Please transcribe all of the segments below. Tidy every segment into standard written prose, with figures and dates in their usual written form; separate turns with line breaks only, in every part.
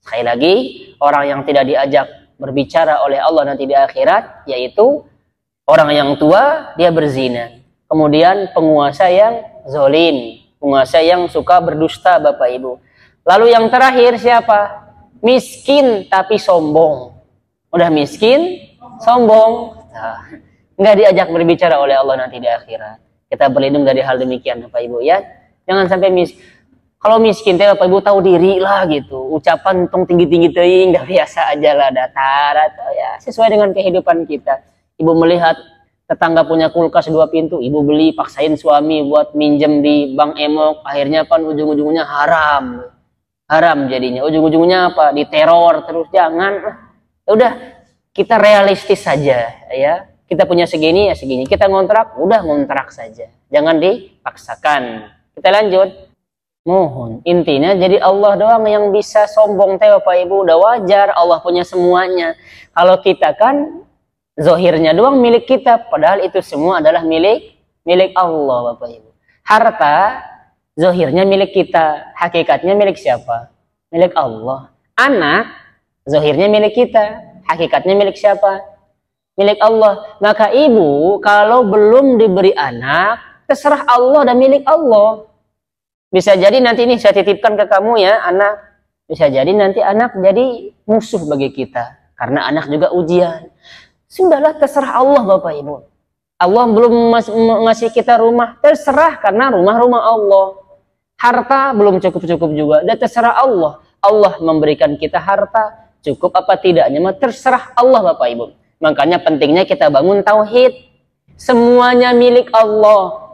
Sekali lagi, orang yang tidak diajak berbicara oleh Allah nanti di akhirat, yaitu orang yang tua, dia berzina. Kemudian penguasa yang zalim, penguasa yang suka berdusta, Bapak Ibu. Lalu yang terakhir siapa? Miskin tapi sombong. Udah miskin, sombong. Nah, nggak diajak berbicara oleh Allah nanti di akhirat. Kita berlindung dari hal demikian, Bapak Ibu ya. Jangan sampai kalau miskin teh Bapak Ibu tahu diri lah gitu. Ucapan tong tinggi-tinggi teuing, nggak biasa aja lah, datar atau ya sesuai dengan kehidupan kita. Ibu melihat tetangga punya kulkas 2 pintu, ibu beli, paksain suami buat minjem di bank emok, akhirnya kan ujung-ujungnya haram. Haram jadinya. Ujung-ujungnya apa? Diteror terus. Jangan. Ya udah, kita realistis saja ya. Kita punya segini ya segini. Kita ngontrak, udah ngontrak saja. Jangan dipaksakan. Kita lanjut. Mohon. Intinya jadi Allah doang yang bisa sombong teh Bapak Ibu. Udah wajar, Allah punya semuanya. Kalau kita kan zahirnya doang milik kita, padahal itu semua adalah milik Allah Bapak Ibu. Harta zahirnya milik kita, hakikatnya milik siapa? Milik Allah. Anak zahirnya milik kita, hakikatnya milik siapa? Milik Allah. Maka ibu kalau belum diberi anak, terserah Allah dan milik Allah. Bisa jadi nanti ini saya titipkan ke kamu ya, anak. Bisa jadi nanti anak jadi musuh bagi kita, karena anak juga ujian. Sudahlah, terserah Allah Bapak Ibu. Allah belum ngasih kita rumah, terserah, karena rumah Allah. Harta belum cukup-cukup juga, dan terserah Allah. Allah memberikan kita harta, cukup apa tidaknya, terserah Allah Bapak Ibu. Makanya pentingnya kita bangun tauhid. Semuanya milik Allah.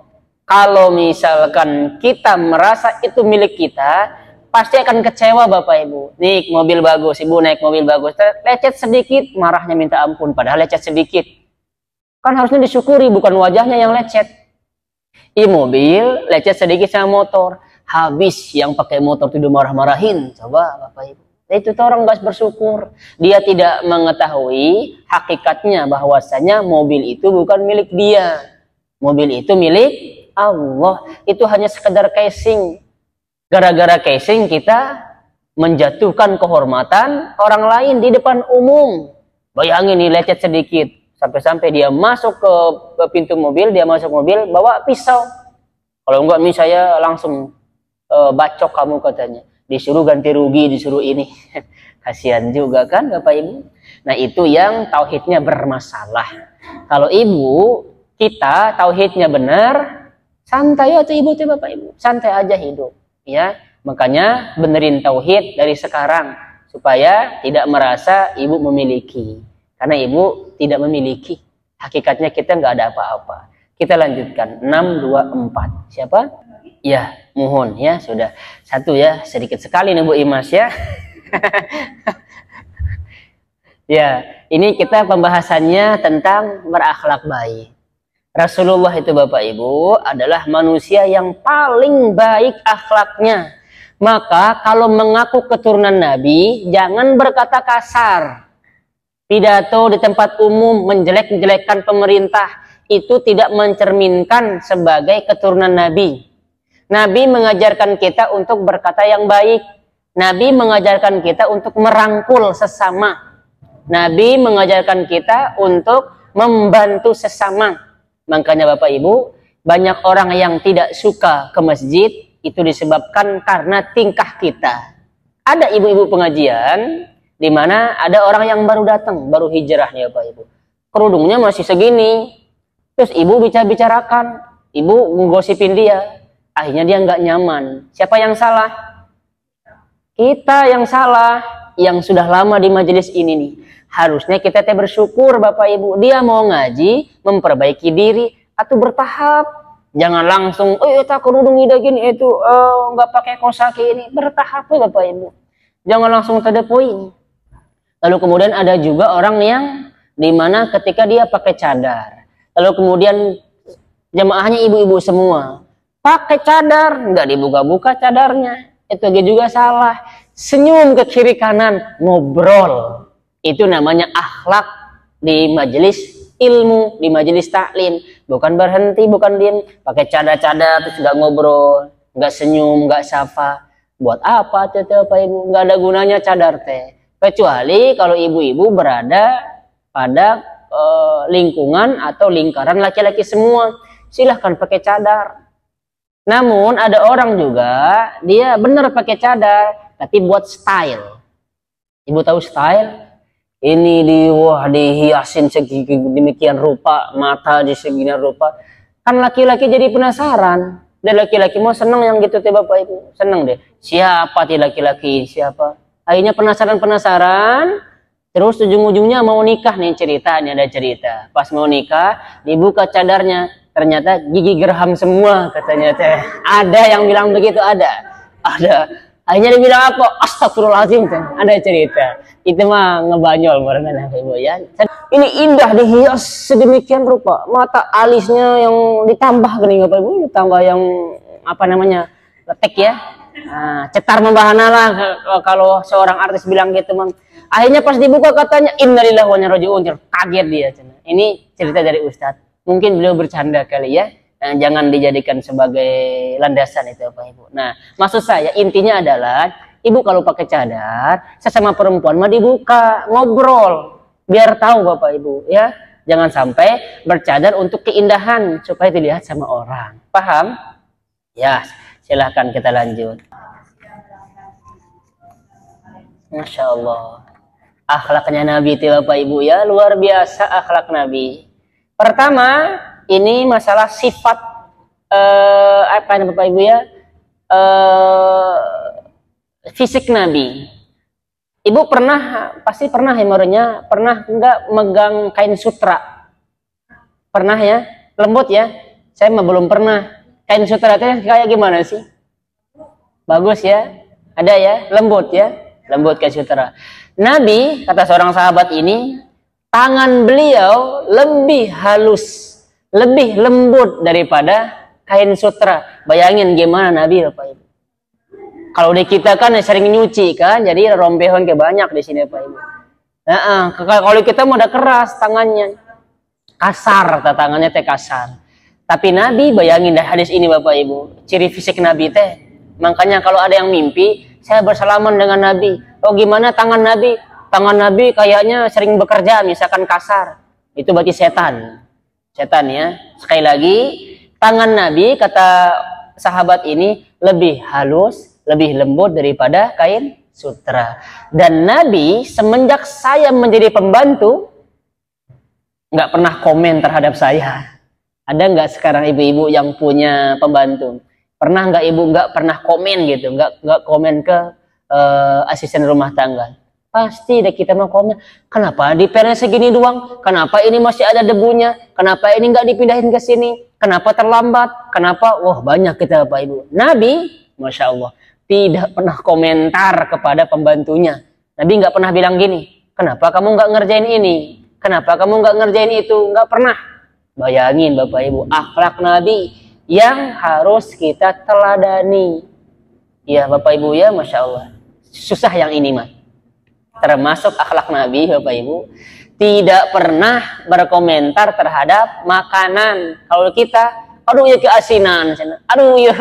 Kalau misalkan kita merasa itu milik kita, pasti akan kecewa Bapak Ibu. Nih mobil bagus, ibu naik mobil bagus, lecet sedikit, marahnya minta ampun, padahal lecet sedikit. Kan harusnya disyukuri, bukan wajahnya yang lecet. Mobil lecet sedikit sama motor, habis yang pakai motor itu marah-marahin. Coba Bapak Ibu. Itu orang nggak bersyukur. Dia tidak mengetahui hakikatnya bahwasanya mobil itu bukan milik dia. Mobil itu milik Allah. Itu hanya sekedar casing. Gara-gara casing kita menjatuhkan kehormatan orang lain di depan umum. Bayangin nih lecet sedikit. Sampai-sampai dia masuk ke pintu mobil, dia masuk mobil bawa pisau. Kalau enggak nih saya langsung bacok kamu katanya. Disuruh ganti rugi, disuruh ini. Kasihan juga kan Bapak Ibu. Nah itu yang tauhidnya bermasalah. Kalau ibu kita tauhidnya benar, santai aja ibu tuh Bapak Ibu. Santai aja hidup. Ya, makanya benerin tauhid dari sekarang. Supaya tidak merasa ibu memiliki. Karena ibu tidak memiliki. Hakikatnya kita nggak ada apa-apa. Kita lanjutkan. 624. Siapa? Ya, mohon ya, sudah. Satu ya, sedikit sekali nih Bu Imas ya. Ya, ini kita pembahasannya tentang berakhlak baik. Rasulullah itu Bapak Ibu adalah manusia yang paling baik akhlaknya. Maka kalau mengaku keturunan Nabi, jangan berkata kasar. Pidato di tempat umum menjelek-jelekkan pemerintah, itu tidak mencerminkan sebagai keturunan Nabi. Nabi mengajarkan kita untuk berkata yang baik. Nabi mengajarkan kita untuk merangkul sesama. Nabi mengajarkan kita untuk membantu sesama. Makanya Bapak Ibu, banyak orang yang tidak suka ke masjid, itu disebabkan karena tingkah kita. Ada ibu-ibu pengajian, di mana ada orang yang baru datang, baru hijrahnya Bapak Ibu. Kerudungnya masih segini. Terus ibu bicarakan, ibu ngegosipin dia. Akhirnya dia nggak nyaman. Siapa yang salah? Kita yang salah, yang sudah lama di majelis ini nih. Harusnya kita bersyukur Bapak Ibu. Dia mau ngaji, memperbaiki diri, atau bertahap. Jangan langsung, tak kerudung ida gini, itu nggak pakai kosaki ini. Bertahap ya Bapak Ibu. Jangan langsung to the point. Lalu kemudian ada juga orang yang dimana ketika dia pakai cadar. Lalu kemudian jamaahnya ibu-ibu semua. Pakai cadar, nggak dibuka-buka cadarnya. Itu juga salah. Senyum ke kiri kanan, ngobrol. Itu namanya akhlak di majelis ilmu, di majelis taklim. Bukan berhenti, bukan diam. Pakai cadar-cadar, terus nggak ngobrol. Nggak senyum, nggak sapa. Buat apa teh Bapak Ibu? Nggak ada gunanya cadar teh. Kecuali kalau ibu-ibu berada pada lingkungan atau lingkaran laki-laki semua, silahkan pakai cadar. Namun ada orang juga dia benar pakai cadar, tapi buat style. Ibu tahu style? Ini dihiasin demikian rupa, mata di segini rupa. Kan laki-laki jadi penasaran. Dan laki-laki mau seneng yang gitu teh Bapak Ibu. Seneng deh. Siapa teh laki-laki? Siapa? Akhirnya penasaran-penasaran. Terus ujung-ujungnya mau nikah nih ceritanya, ada cerita. Pas mau nikah, dibuka cadarnya. Ternyata gigi gerham semua katanya teh. Ada yang bilang begitu, ada. Akhirnya dia bilang apa? Astagfirullahaladzim teh. Ada cerita. Itu mah ngebanyol barangkali Ibu ya. Ini indah dihias sedemikian rupa. Mata alisnya yang ditambah gini Bapak Ibu, ditambah yang apa namanya? Letek ya. Nah, cetar membahana lah kalau seorang artis bilang gitu, Mang. Akhirnya pas dibuka katanya innalillahi wa inna ilaihi raji'un. Kaget dia. Ini cerita dari Ustadz. Mungkin beliau bercanda kali ya. Nah, jangan dijadikan sebagai landasan itu Bapak Ibu. Nah, maksud saya intinya adalah ibu kalau pakai cadar sesama perempuan mah dibuka, ngobrol biar tahu Bapak Ibu ya. Jangan sampai bercadar untuk keindahan supaya dilihat sama orang. Paham? Ya, silahkan kita lanjut. Masya Allah. Akhlaknya Nabi itu Bapak Ibu ya, luar biasa akhlak Nabi. Pertama, ini masalah sifat apa ini Bapak Ibu ya? Fisik Nabi. Ibu pasti pernah hemornya, pernah enggak megang kain sutra? Pernah ya? Lembut ya? Saya mah belum pernah. Kain sutra itu kayak gimana sih? Bagus ya? Ada ya? Lembut ya? Lembut kain sutra. Nabi, kata seorang sahabat ini, tangan beliau lebih halus, lebih lembut daripada kain sutra. Bayangin gimana Nabi Bapak Ibu. Kalau di kita kan sering nyuci kan, jadi rombehon ke banyak di sini Pak Ibu. Nah, kalau kita mau udah keras tangannya, kasar, tangannya teh kasar. Tapi Nabi bayangin dah hadis ini Bapak Ibu, ciri fisik Nabi teh. Makanya kalau ada yang mimpi, saya bersalaman dengan Nabi. Oh gimana tangan Nabi? Tangan Nabi kayaknya sering bekerja, misalkan kasar. Itu berarti setan. Setan ya. Sekali lagi, tangan Nabi kata sahabat ini lebih halus, lebih lembut daripada kain sutra. Dan Nabi semenjak saya menjadi pembantu nggak pernah komen terhadap saya. Ada nggak sekarang ibu-ibu yang punya pembantu? Pernah nggak ibu nggak pernah komen gitu, nggak komen ke asisten rumah tangga? Pasti deh kita mau komen. Kenapa dipelnya segini doang? Kenapa ini masih ada debunya? Kenapa ini nggak dipindahin ke sini? Kenapa terlambat? Kenapa? Wah banyak kita Bapak Ibu. Nabi, Masya Allah, tidak pernah komentar kepada pembantunya. Nabi nggak pernah bilang gini, kenapa kamu nggak ngerjain ini? Kenapa kamu nggak ngerjain itu? Nggak pernah. Bayangin Bapak Ibu, akhlak Nabi yang harus kita teladani. Ya Bapak Ibu ya, Masya Allah. Susah yang ini mah. Termasuk akhlak Nabi Bapak Ibu. Tidak pernah berkomentar terhadap makanan. Kalau kita, aduh ya keasinan. Aduh ya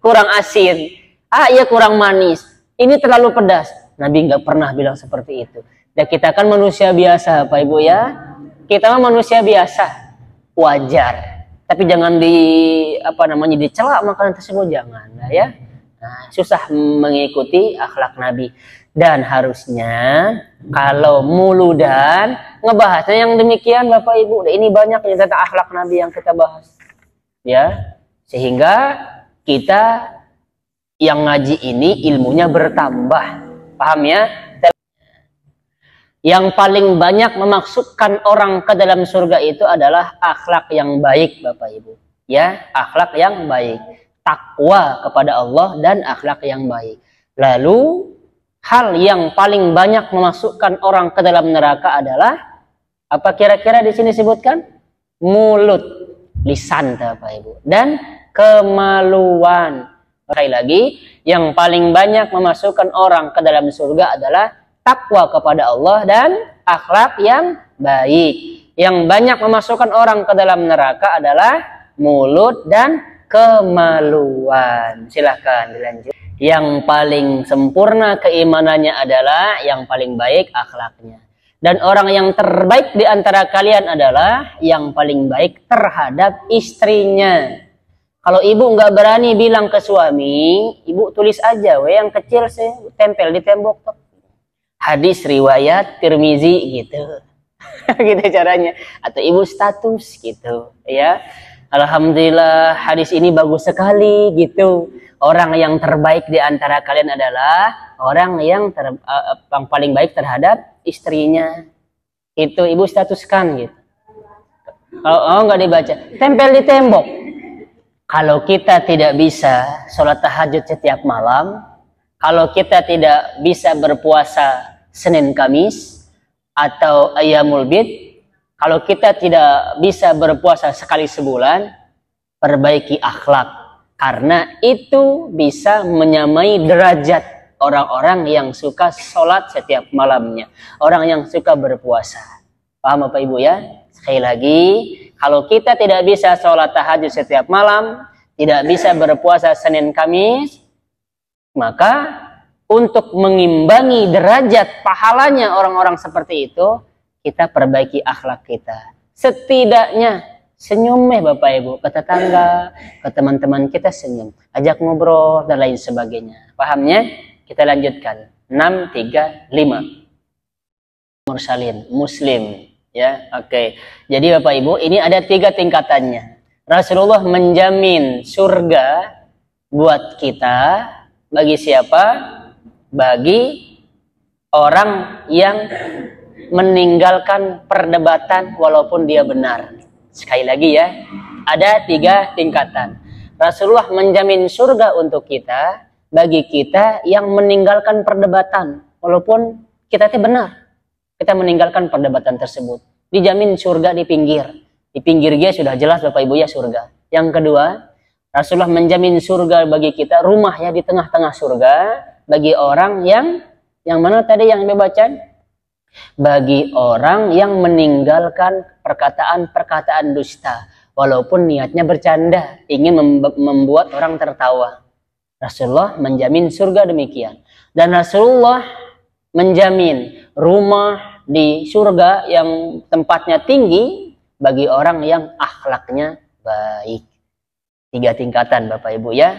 kurang asin. Ah ya kurang manis. Ini terlalu pedas. Nabi nggak pernah bilang seperti itu. Dan kita kan manusia biasa Bapak Ibu ya. Kita mah manusia biasa. Wajar. Tapi jangan dicela makanan tersebut, jangan ya. Nah, susah mengikuti akhlak Nabi. Dan harusnya kalau muludan ngebahasnya yang demikian Bapak Ibu. Ini banyak tentang akhlak Nabi yang kita bahas. Ya. Sehingga kita yang ngaji ini ilmunya bertambah. Paham ya? Yang paling banyak memasukkan orang ke dalam surga itu adalah akhlak yang baik Bapak Ibu. Ya, akhlak yang baik. Takwa kepada Allah dan akhlak yang baik. Lalu hal yang paling banyak memasukkan orang ke dalam neraka adalah apa kira-kira di sini sebutkan? Mulut, lisan Bapak Ibu, dan kemaluan. Sekali lagi, yang paling banyak memasukkan orang ke dalam surga adalah takwa kepada Allah dan akhlak yang baik. Yang banyak memasukkan orang ke dalam neraka adalah mulut dan kemaluan. Silahkan dilanjut. Yang paling sempurna keimanannya adalah yang paling baik akhlaknya. Dan orang yang terbaik di antara kalian adalah yang paling baik terhadap istrinya. Kalau ibu nggak berani bilang ke suami, ibu tulis aja, yang kecil sih tempel di tembok. Hadis riwayat Tirmizi gitu. Gitu caranya. Atau ibu status gitu, ya. Alhamdulillah hadis ini bagus sekali gitu. Orang yang terbaik di antara kalian adalah orang yang paling baik terhadap istrinya. Itu ibu statuskan gitu. Kalau nggak dibaca, tempel di tembok. Kalau kita tidak bisa sholat tahajud setiap malam, kalau kita tidak bisa berpuasa Senin Kamis atau Ayyamul Bid, kalau kita tidak bisa berpuasa sekali sebulan, perbaiki akhlak. Karena itu bisa menyamai derajat orang-orang yang suka sholat setiap malamnya. Orang yang suka berpuasa. Paham Bapak Ibu ya? Sekali lagi, kalau kita tidak bisa sholat tahajud setiap malam, tidak bisa berpuasa Senin Kamis, maka untuk mengimbangi derajat pahalanya orang-orang seperti itu, kita perbaiki akhlak kita. Setidaknya senyum Bapak Ibu, ke tetangga, ke teman-teman kita senyum, ajak ngobrol dan lain sebagainya. Pahamnya? Kita lanjutkan. 6, 3, 5. Mursalin, Muslim, ya. Oke. Jadi Bapak Ibu, ini ada 3 tingkatannya. Rasulullah menjamin surga buat kita, bagi siapa? Bagi orang yang meninggalkan perdebatan walaupun dia benar. Sekali lagi ya, ada 3 tingkatan. Rasulullah menjamin surga untuk kita, bagi kita yang meninggalkan perdebatan. Walaupun kita itu benar, kita meninggalkan perdebatan tersebut. Dijamin surga di pinggir. Di pinggir dia sudah jelas Bapak Ibu ya surga. Yang kedua, Rasulullah menjamin surga bagi kita, rumah ya di tengah-tengah surga, bagi orang yang mana tadi yang dibaca? Bagi orang yang meninggalkan perkataan-perkataan dusta, walaupun niatnya bercanda, ingin membuat orang tertawa. Rasulullah menjamin surga demikian. Dan Rasulullah menjamin rumah di surga yang tempatnya tinggi bagi orang yang akhlaknya baik. 3 tingkatan Bapak Ibu ya.